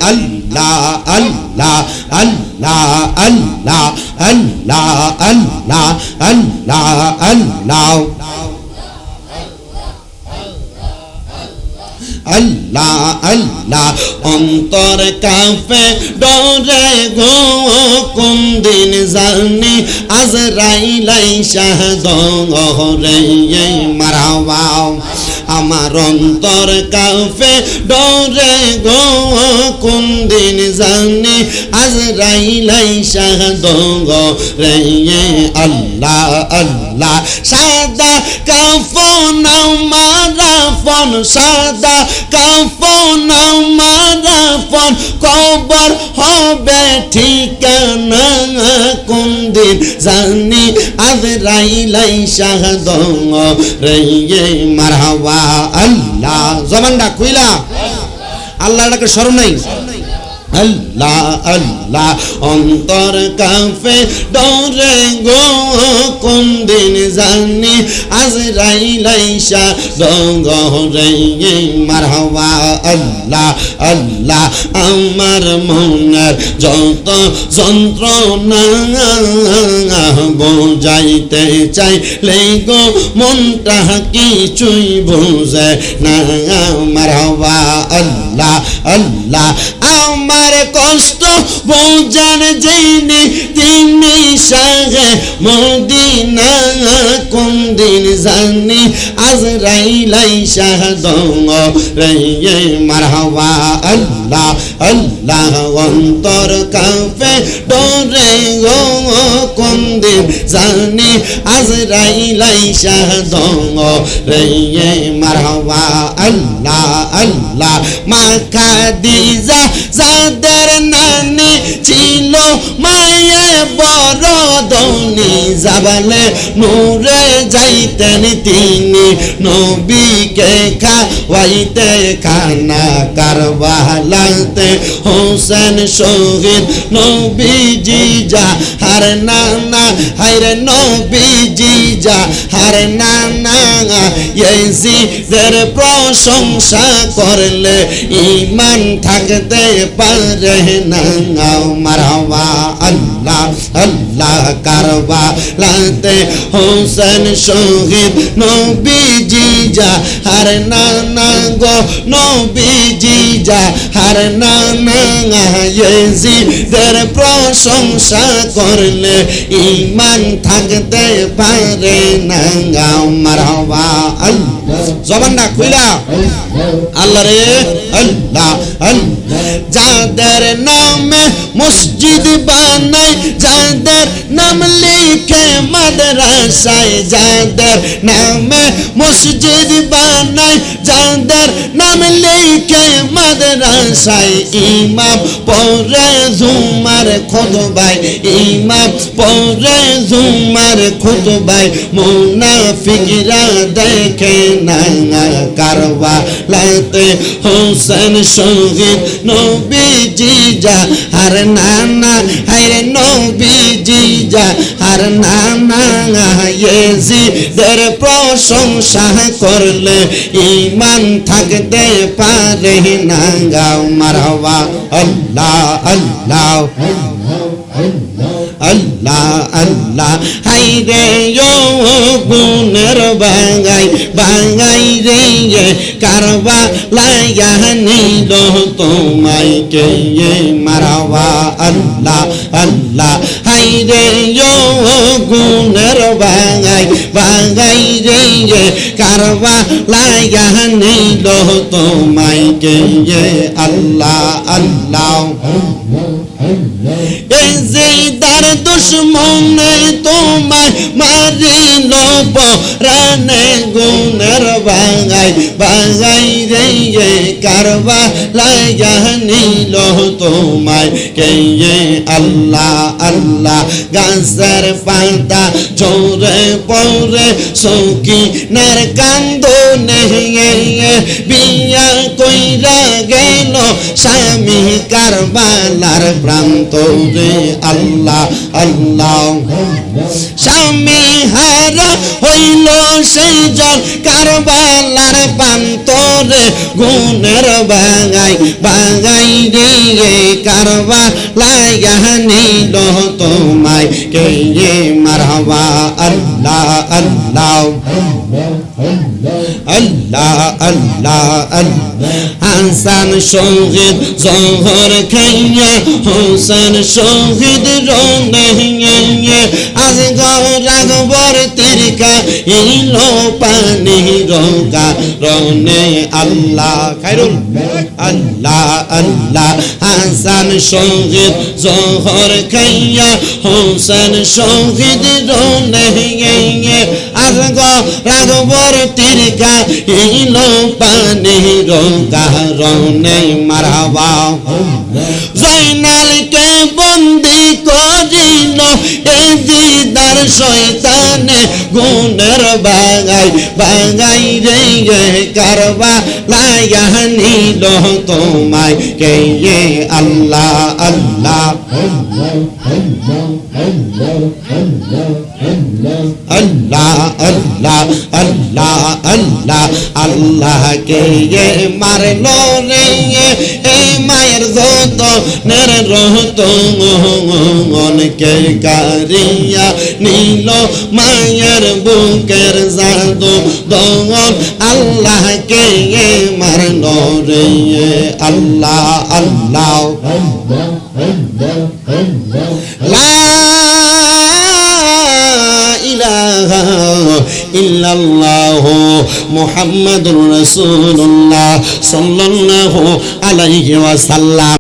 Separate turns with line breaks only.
আল্লাহ আল্লাহ আল্লাহ আল্লাহ আল্লাহ আল্লাহ আল্লাহ আল্লাহ আল্লাহ আল্লাহ অন্তর কাঁপে ডরে গো কোন দিন জানি আজরাইল আইসা ধরে মারহাবা আমার অন্তর কাঁপে ডরে গো কোন দিন জানি আজরাইল আইসা ধরে আল্লাহ আল্লাহ সাদা কাফন আমার আপন সাদা কাফন আমার আপন কবর হবে ঠিকানা কোন দিন জানি আজরাইল আইসা ধরে মারহাবা আল্লাহ জবানটা কইলা আল্লাহটাকে স্মরণ নাই আল্লাহ আল্লাহ অন্তর কাঁপে ডরে গো কোন দিন জানি আজরাইল আইসা ধরে মারহাবা আল্লাহ আল্লাহ আমার মনের যত যন্ত্রণা বোঝাইতে চাইলে গো মনটা কিছুই বোঝে না মারহাবা আল্লাহ আল্লাহ আমার কষ্ট বোঝার যিনি তিনি শাহে মদিনা কোন দিন জানি আজরাইল আইসা ধরে মারহাবা আল্লাহ আল্লাহ অন্তর কাঁপে ডরে গো কোন দিন জানি আজরাইল আইসা ধরে মারহাবা আল্লাহ আল্লাহ মা খাদিজা যাদের নানি ছিল মায়ে বড় ধনী জাবালে নূরে যাইতেন তিনি নবীকে খাওয়াইতে খানা কারবালাতে হোসেন শহীদ নবীজি যা হার নানা হায়রে নবীজি যা হার নানা ইয়াজিদের প্রশংসা করলে ঈমান থাকতে পারে না মারহাবা আল্লাহ আল্লাহ কারবালাতে হোসেন শহীদ নবীজি যা হার নানা গো নবীজি যা হার নানা ইয়াজিদের প্রশংসা করলে ঈমান থাকতে পারে না মারহাবা আল্লাহ জবানটা কইলা আল্লাহ রে আল্লাহ আল্লাহ যাদের নামে মসজিদ বানাই যাদের নাম লিখে মাদ্রাসায় যাদের নামে মসজিদ বানাই যাদের নাম লিখে মাদ্রাসায় ইমাম পড়ে জুমার খুতবায় ইমাম পড়ে জুমার খুতবায় মুনাফিকরা দেখে না কারবালাতে হোসেন শহীদ নবীজি যা হার নানা হায়রে নবীজি যা হার নানা ইয়াজিদের প্রশংসা করলে ঈমান থাকতে পারে না মারহাবা আল্লাহ আল্লাহ আল্লাহ আল্লাহ হায়রে গুণের বাঙাই বাঙাই রে কারবালায় নিল তোমায় কে মারহাবা আল্লাহ আল্লাহ হায়রে গুণের বাঙাই বাঙাই রে কারবালায় নিল তোমায় কে আল্লাহ আল্লাহ এই যে দার দুশ্মনে তোমায় মারিল পরানে গুণের বাঙাই বাঙাই রে কারবালায় নিল তোমায় কে আল্লাহ আল্লাহ গাছের পাতা জোরে পরে সকিনার কান্দনে বিয়া কইরা গেল স্বামী কারবালার প্রান্তরে আল্লাহ আল্লাহ স্বামী হারা হইল সেই জল কারবালার প্রান্তরে রে গুণের বাগাই বাগাই রে কারবা লাইয়া নিল তোমায় কে মারহাবা আল্লাহ আল্লাহ আল্লাহ আল্লাহ হাসান শহীদ জহর খাইয়া হোসেন শহীদ রনে আজ রাগবর তিরকা ইলো পানি রোগা রনে আল্লাহ খাইরুল আল্লাহ আল্লাহ হাসান শহীদ জহর খাইয়া হোসেন শহীদ রনে আজ রাগবর তিরকা ইলো পানি রোগা রনে মারহাবা জয়নালকে বন্দি করিল এই দিদার শয়তানে গুণের বাগাই বাগাই রে কারবা লাইয়া নিল তোমায় কে আল্লাহ আল্লাহ আল্লাহ আল্লাহ আল্লাহ আল্লাহ আল্লাহ কে মারলো রে এ মায়ের যত নের রহত অনকে কারিয়া নীল মায়ের বুকের জাদু দন আল্লাহ কে মারলো রে আল্লাহ আল্লাহ লা ইলাহা ইল্লাল্লাহু মুহাম্মাদুর রাসূলুল্লাহ সাল্লাল্লাহু আলাইহি ওয়াসাল্লাম।